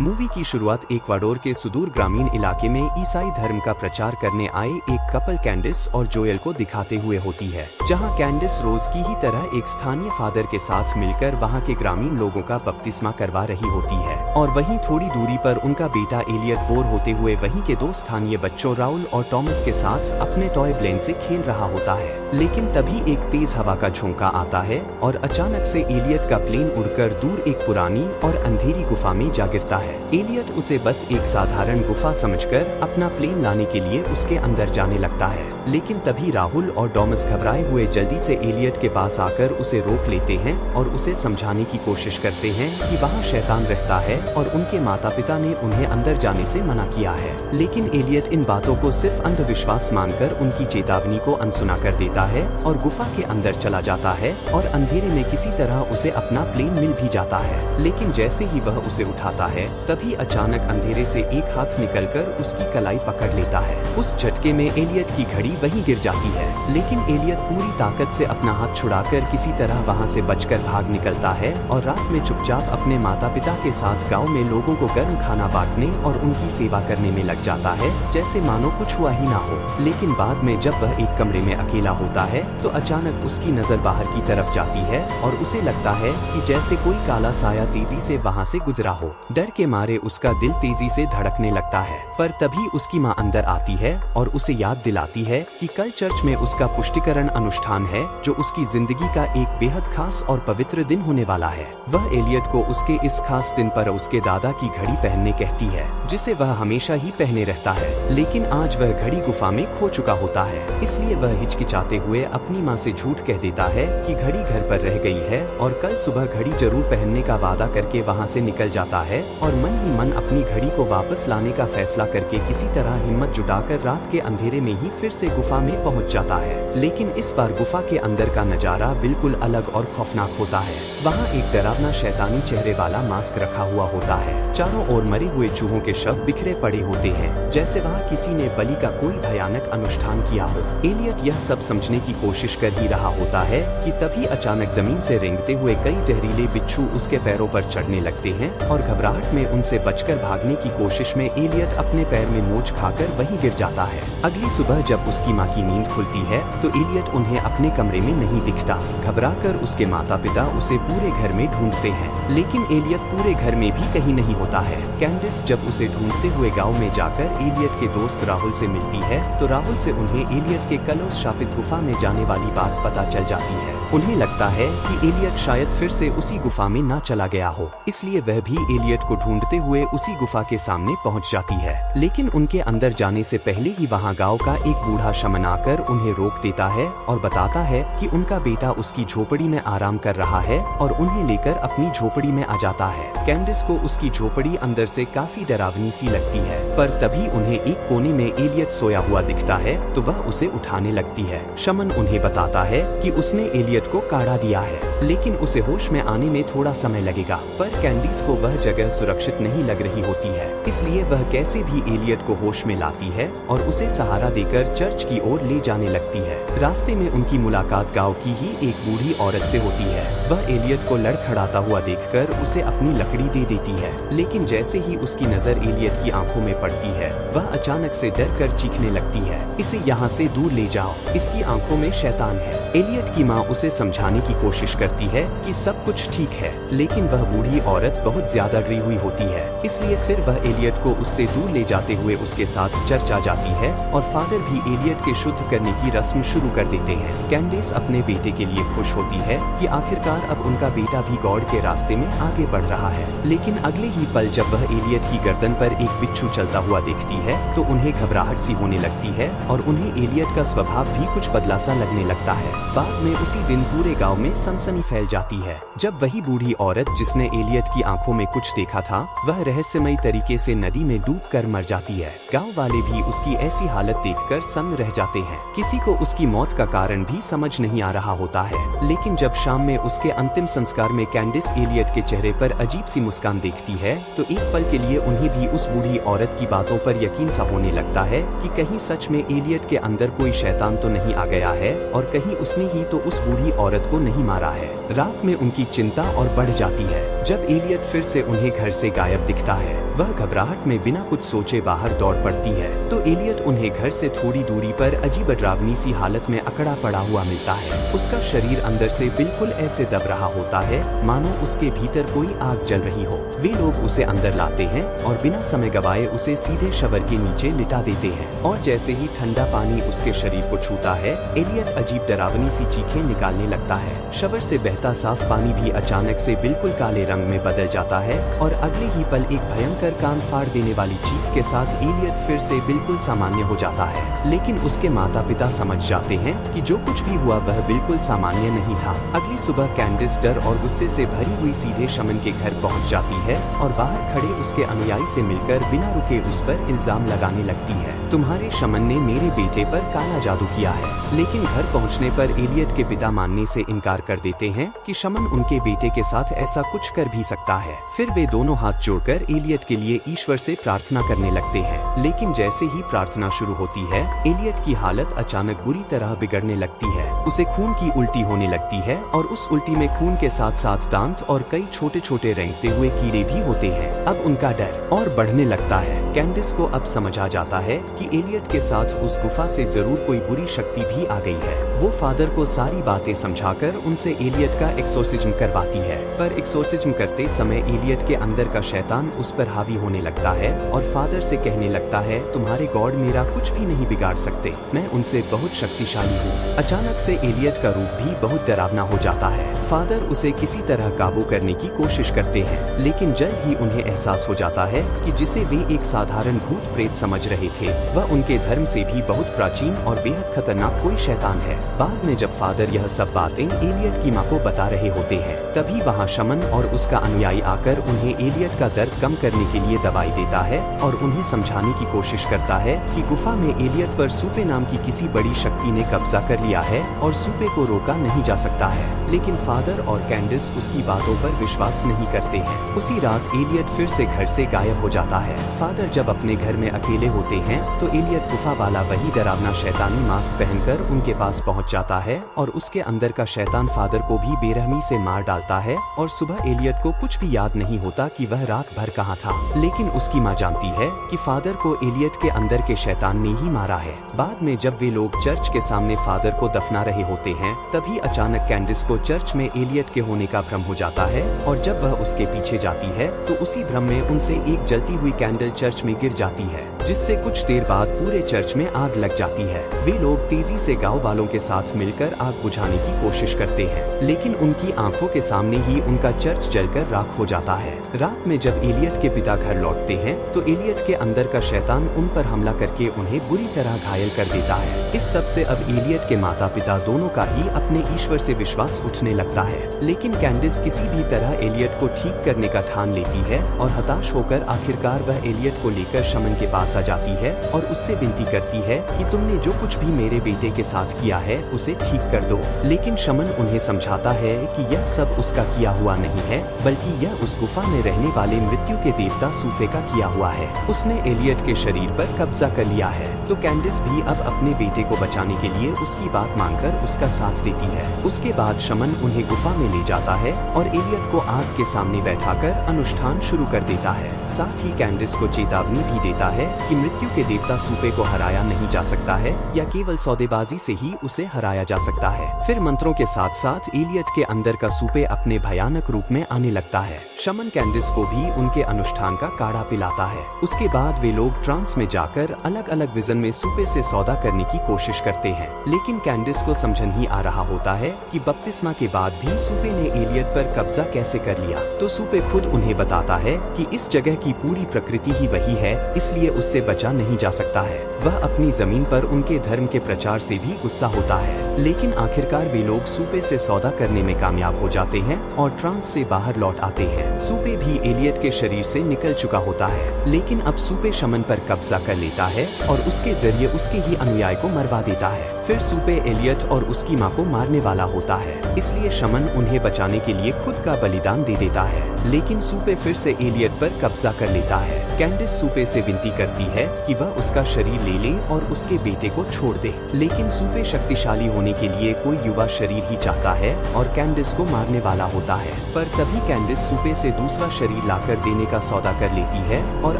Movie की शुरुआत Ecuador के सुदूर ग्रामीण इलाके में ईसाई धर्म का प्रचार करने आए एक कपल कैंडिस और जोएल को दिखाते हुए होती है, जहां कैंडिस रोज की ही तरह एक स्थानीय फादर के साथ मिलकर वहां के ग्रामीण लोगों का बपतिस्मा करवा रही होती है। और वहीं थोड़ी दूरी पर उनका बेटा एलियट बोर होते हुए वहीं के दो स्थानीय बच्चों राउल और टॉमस के साथ अपने टॉय प्लेन से खेल रहा होता है। लेकिन तभी एक तेज हवा का झोंका आता है और अचानक से एलियट का प्लेन उड़कर दूर एक पुरानी और अंधेरी गुफा में जा गिरता है। एलियट उसे बस एक साधारण गुफा समझकर अपना प्लेन लाने के लिए उसके अंदर जाने लगता है, लेकिन तभी राहुल और टॉमस घबराए हुए जल्दी से एलियट के पास आकर उसे रोक लेते हैं और उसे समझाने की कोशिश करते हैं कि वहाँ शैतान रहता है और उनके माता पिता ने उन्हें अंदर जाने से मना किया है। लेकिन एलियट इन बातों को सिर्फ अंधविश्वास मानकर उनकी चेतावनी को अनसुना कर देता है और गुफा के अंदर चला जाता है और अंधेरे में किसी तरह उसे अपना प्लेन मिल भी जाता है। लेकिन जैसे ही वह उसे उठाता है तभी अचानक अंधेरे से एक हाथ निकलकर उसकी कलाई पकड़ लेता है। उस झटके में एलियट की घड़ी वहीं गिर जाती है, लेकिन एलियट पूरी ताकत से अपना हाथ छुड़ाकर किसी तरह वहां से बचकर भाग निकलता है और रात में चुपचाप अपने माता पिता के साथ गांव में लोगों को गर्म खाना बांटने और उनकी सेवा करने में लग जाता है, जैसे मानो कुछ हुआ ही ना हो। लेकिन बाद में जब वह एक कमरे में अकेला होता है तो अचानक उसकी नजर बाहर की तरफ जाती है और उसे लगता है कि जैसे कोई काला साया तेजी से वहां से गुजरा हो। डर के मारे उसका दिल तेजी से धड़कने लगता है, पर तभी उसकी माँ अंदर आती है और उसे याद दिलाती है कि कल चर्च में उसका पुष्टिकरण अनुष्ठान है, जो उसकी जिंदगी का एक बेहद खास और पवित्र दिन होने वाला है। वह एलियट को उसके इस खास दिन पर उसके दादा की घड़ी पहनने कहती है, जिसे वह हमेशा ही पहने रहता है। लेकिन आज वह घड़ी गुफा में खो चुका होता है, इसलिए वह हिचकिचाते हुए अपनी माँ से झूठ कह देता है कि घड़ी घर पर रह गई है और कल सुबह घड़ी जरूर पहनने का वादा करके वहाँ से निकल जाता है और मन ही मन अपनी घड़ी को वापस लाने का फैसला करके किसी तरह हिम्मत जुटाकर रात के अंधेरे में ही फिर से गुफा में पहुंच जाता है। लेकिन इस बार गुफा के अंदर का नजारा बिल्कुल अलग और खौफनाक होता है। वहाँ एक डरावना शैतानी चेहरे वाला मास्क रखा हुआ होता है। चारों ओर मरे हुए चूहों के शव बिखरे पड़े होते हैं, जैसे वहाँ किसी ने बलि का कोई भयानक अनुष्ठान किया हो। एलियट यह सब समझने की कोशिश कर ही रहा होता है कि तभी अचानक जमीन से रेंगते हुए कई जहरीले बिच्छू उसके पैरों पर चढ़ने लगते हैं और घबराहट में उनसे बचकर भागने की कोशिश में एलियट अपने पैर में मोच खाकर वहीं गिर जाता है। अगली सुबह जब उसकी माँ की नींद खुलती है तो एलियट उन्हें अपने कमरे में नहीं दिखता। घबराकर उसके माता पिता उसे पूरे घर में ढूंढते हैं, लेकिन एलियट पूरे घर में भी कहीं नहीं होता है। कैंडिस जब उसे ढूंढते हुए गाँव में जाकर एलियट के दोस्त राहुल से मिलती है तो राहुल से उन्हें एलियट के कल उस शापित गुफा में जाने वाली बात पता चल जाती है। उन्हें लगता है कि एलियट शायद फिर से उसी गुफा में ना चला गया हो, इसलिए वह भी एलियट को ढूंढते हुए उसी गुफा के सामने पहुंच जाती है। लेकिन उनके अंदर जाने से पहले ही वहां गांव का एक बूढ़ा शमन आकर उन्हें रोक देता है और बताता है कि उनका बेटा उसकी झोपड़ी में आराम कर रहा है और उन्हें लेकर अपनी झोपड़ी में आ जाता है। कैंडिस को उसकी झोपड़ी अंदर से काफी डरावनी सी लगती है, पर तभी उन्हें एक कोने में एलियट सोया हुआ दिखता है तो वह उसे उठाने लगती है। शमन उन्हें बताता है कि उसने एलियट को काढ़ा दिया है, लेकिन उसे होश में आने में थोड़ा समय लगेगा। पर कैंडिस को वह जगह सुरक्षित नहीं लग रही होती है, इसलिए वह कैसे भी एलियट को होश में लाती है और उसे सहारा देकर चर्च की ओर ले जाने लगती है। रास्ते में उनकी मुलाकात गांव की ही एक बूढ़ी औरत से होती है। वह एलियट को लड़खड़ाता हुआ देखकर उसे अपनी लकड़ी दे देती है, लेकिन जैसे ही उसकी नजर एलियट की आंखों में पड़ती है वह अचानक से डर कर चीखने लगती है, इसे यहाँ से दूर ले जाओ, इसकी आंखों में शैतान है। एलियट की माँ उसे समझाने की कोशिश करती है कि सब कुछ ठीक है, लेकिन वह बूढ़ी औरत बहुत ज्यादा डरी हुई होती है, इसलिए फिर वह एलियट को उससे दूर ले जाते हुए उसके साथ चर्च आ जाती है और फादर भी एलियट के शुद्ध करने की रस्म शुरू कर देते हैं। कैंडिस अपने बेटे के लिए खुश होती है कि आखिरकार अब उनका बेटा भी गॉड के रास्ते में आगे बढ़ रहा है। लेकिन अगले ही पल जब वह एलियट की गर्दन पर एक बिच्छू चलता हुआ देखती है तो उन्हें घबराहट सी होने लगती है और उन्हें एलियट का स्वभाव भी कुछ बदला सा लगने लगता है। बाद में उसी दिन पूरे गांव में सनसनी फैल जाती है जब वही बूढ़ी औरत जिसने एलियट की आंखों में कुछ देखा था वह रहस्यमयी तरीके से नदी में डूबकर मर जाती है। गांव वाले भी उसकी ऐसी हालत देखकर सन्न रह जाते हैं। किसी को उसकी मौत का कारण भी समझ नहीं आ रहा होता है, लेकिन जब शाम में उसके अंतिम संस्कार में कैंडिस एलियट के चेहरे पर अजीब सी मुस्कान देखती है तो एक पल के लिए उन्हें भी उस बूढ़ी औरत की बातों पर यकीन सा होने लगता है कि कहीं सच में एलियट के अंदर कोई शैतान तो नहीं आ गया है और कहीं उसने ही तो उस बूढ़ी औरत को नहीं मारा है। रात में उनकी चिंता और बढ़ जाती है जब एलियट फिर से उन्हें घर से गायब दिखता है। वह घबराहट में बिना कुछ सोचे बाहर दौड़ पड़ती है तो एलियट उन्हें घर से थोड़ी दूरी पर अजीब डरावनी सी हालत में अकड़ा पड़ा हुआ मिलता है। उसका शरीर अंदर से बिल्कुल ऐसे दब रहा होता है मानो उसके भीतर कोई आग जल रही हो। वे लोग उसे अंदर लाते हैं और बिना समय गवाए उसे सीधे शवर के नीचे लिटा देते हैं और जैसे ही ठंडा पानी उसके शरीर को छूता है एलियट अजीब डरावनी सी चीखें निकालने लगता है। शवर से बहता साफ पानी भी अचानक से बिल्कुल काले रंग में बदल जाता है और अगले ही पल एक भयंकर कान फाड़ देने वाली चीख के साथ एलियट फिर से बिल्कुल सामान्य हो जाता है। लेकिन उसके माता पिता समझ जाते हैं कि जो कुछ भी हुआ वह बिल्कुल सामान्य नहीं था। अगली सुबह कैंडिस डर और गुस्से से भरी हुई सीधे शमन के घर पहुंच जाती है और बाहर खड़े उसके अनुयायी से मिलकर बिना रुके उस पर इल्जाम लगाने लगती है, तुम्हारे शमन ने मेरे बेटे पर काला जादू किया है। लेकिन घर पहुंचने पर एलियट के पिता मानने से इनकार कर देते हैं कि शमन उनके बेटे के साथ ऐसा कुछ कर भी सकता है। फिर वे दोनों हाथ जोड़कर एलियट के लिए ईश्वर से प्रार्थना करने लगते हैं। लेकिन जैसे ही प्रार्थना शुरू होती है एलियट की हालत अचानक बुरी तरह बिगड़ने लगती है। उसे खून की उल्टी होने लगती है और उस उल्टी में खून के साथ साथ दांत और कई छोटे छोटे रेंगते हुए कीड़े भी होते हैं। अब उनका डर और बढ़ने लगता है। कैंडिस को अब समझ आ जाता है कि एलियट के साथ उस गुफा से जरूर कोई बुरी शक्ति भी आ गई है। वो फादर को सारी बातें समझाकर उनसे एलियट का एक्सोर्सिज्म करवाती है, पर एक्सोर्सिज्म करते समय एलियट के अंदर का शैतान उस पर हावी होने लगता है और फादर से कहने लगता है, तुम्हारे गॉड मेरा कुछ भी नहीं बिगाड़ सकते, मैं उनसे बहुत शक्तिशाली हूँ। अचानक से एलियट का रूप भी बहुत डरावना हो जाता है। फादर उसे किसी तरह काबू करने की कोशिश करते हैं, लेकिन जल्द ही उन्हें एहसास हो जाता है कि जिसे वे एक साधारण भूत प्रेत समझ रहे थे वह उनके धर्म से भी बहुत प्राचीन और बेहद खतरनाक कोई शैतान है। बाद में जब फादर यह सब बातें एलियट की माँ को बता रहे होते हैं तभी वहाँ शमन और उसका अनुयायी आकर उन्हें एलियट का दर्द कम करने के लिए दवाई देता है और उन्हें समझाने की कोशिश करता है कि गुफा में एलियट पर सूपे नाम की किसी बड़ी शक्ति ने कब्जा कर लिया है और सूपे को रोका नहीं जा सकता है। लेकिन फादर और कैंडिस उसकी बातों पर विश्वास नहीं करते हैं। उसी रात एलियट फिर से घर से गायब हो जाता है। फादर जब अपने घर में अकेले होते हैं तो एलियट गुफा वाला वही डरावना शैतानी मास्क पहनकर उनके पास पहुंच जाता है और उसके अंदर का शैतान फादर को भी बेरहमी से मार डालता है और सुबह एलियट को कुछ भी याद नहीं होता कि वह रात भर कहाँ था। लेकिन उसकी माँ जानती है कि फादर को एलियट के अंदर के शैतान ने ही मारा है। बाद में जब वे लोग चर्च के सामने फादर को दफना रहे होते हैं तभी अचानक कैंडिस को चर्च में एलियट के होने का भ्रम हो जाता है और जब वह उसके पीछे जाती है तो उसी भ्रम में उनसे एक जलती हुई कैंडल चर्च में गिर जाती है, जिससे कुछ देर बाद पूरे चर्च में आग लग जाती है। वे लोग तेजी से गांव वालों के साथ मिलकर आग बुझाने की कोशिश करते हैं, लेकिन उनकी आंखों के सामने ही उनका चर्च जलकर राख हो जाता है। रात में जब एलियट के पिता घर लौटते हैं तो एलियट के अंदर का शैतान उन पर हमला करके उन्हें बुरी तरह घायल कर देता है। इस सब से अब एलियट के माता पिता दोनों का ही अपने ईश्वर से विश्वास उठने लगता है। लेकिन कैंडिस किसी भी तरह एलियट को ठीक करने का ठान लेती है और हताश होकर आखिरकार वह एलियट को लेकर शमन के पास आ जाती है और उससे विनती करती है कि तुमने जो कुछ भी मेरे बेटे के साथ किया है उसे ठीक कर दो। लेकिन शमन उन्हें समझाता है कि यह सब उसका किया हुआ नहीं है, बल्कि यह उस गुफा में रहने वाले मृत्यु के देवता सूफे का किया हुआ है। उसने एलियट के शरीर पर कब्जा कर लिया है। तो कैंडिस भी अब अपने बेटे को बचाने के लिए उसकी बात मानकर उसका साथ देती है। उसके बाद शमन उन्हें गुफा में ले जाता है और एलियट को आग के सामने बैठाकर अनुष्ठान शुरू कर देता है। साथ ही कैंडिस को चेतावनी भी देता है कि मृत्यु के देवता सूपे को हराया नहीं जा सकता है या केवल सौदेबाजी से ही उसे हराया जा सकता है। फिर मंत्रों के साथ साथ एलियट के अंदर का सूपे अपने भयानक रूप में आने लगता है। शमन कैंडिस को भी उनके अनुष्ठान का काढ़ा पिलाता है। उसके बाद वे लोग ट्रांस में जाकर अलग अलग विजन में सूपे से सौदा करने की कोशिश करते हैं, लेकिन कैंडिस को समझ नहीं आ रहा होता है कि बपतिस्मा के बाद भी सूपे ने एलियट पर कब्जा कैसे कर लिया। तो सूपे खुद उन्हें बताता है कि इस जगह की पूरी प्रकृति ही वही है, इसलिए उससे बचा नहीं जा सकता है। वह अपनी जमीन पर उनके धर्म के प्रचार से भी गुस्सा होता है, लेकिन आखिरकार वे लोग सूपे से सौदा करने में कामयाब हो जाते हैं और ट्रांस से बाहर लौट आते हैं। सूपे भी एलियट के शरीर से निकल चुका होता है, लेकिन अब सूपे शमन पर कब्जा कर लेता है और उसके जरिए उसके ही अनुयायी को मरवा देता है। फिर सूपे एलियट और उसकी माँ को मारने वाला होता है, इसलिए शमन उन्हें बचाने के लिए खुद का बलिदान दे देता है। लेकिन सूपे फिर से एलियट पर कब्जा कर लेता है। कैंडिस सूपे से विनती करती है कि वह उसका शरीर ले ले और उसके बेटे को छोड़ दे, लेकिन सूपे शक्तिशाली होने के लिए कोई युवा शरीर ही चाहता है और कैंडिस को मारने वाला होता है। पर तभी कैंडिस सुपे से दूसरा शरीर लाकर देने का सौदा कर लेती है और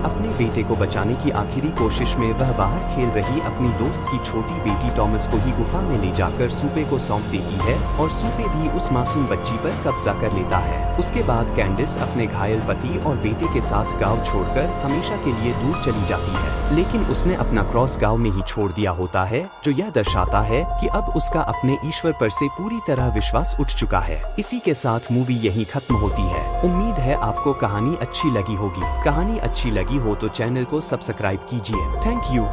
अपने बेटे को बचाने की आखिरी कोशिश में वह बाहर खेल रही अपनी दोस्त की छोटी बेटी टॉमस को ही गुफा में ले जाकर सुपे को सौंप देती है और सुपे भी उस मासूम बच्ची पर कब्जा कर लेता है। उसके बाद कैंडिस अपने घायल पति और बेटे के साथ गाँव छोड़कर हमेशा के लिए दूर चली जाती है, लेकिन उसने अपना क्रॉस गाँव में ही छोड़ दिया होता है, जो यह दर्शाता है कि अब उसका अपने ईश्वर पर से पूरी तरह विश्वास उठ चुका है। इसी के साथ मूवी यहीं खत्म होती है। उम्मीद है आपको कहानी अच्छी लगी होगी। कहानी अच्छी लगी हो तो चैनल को सब्सक्राइब कीजिए। Thank you.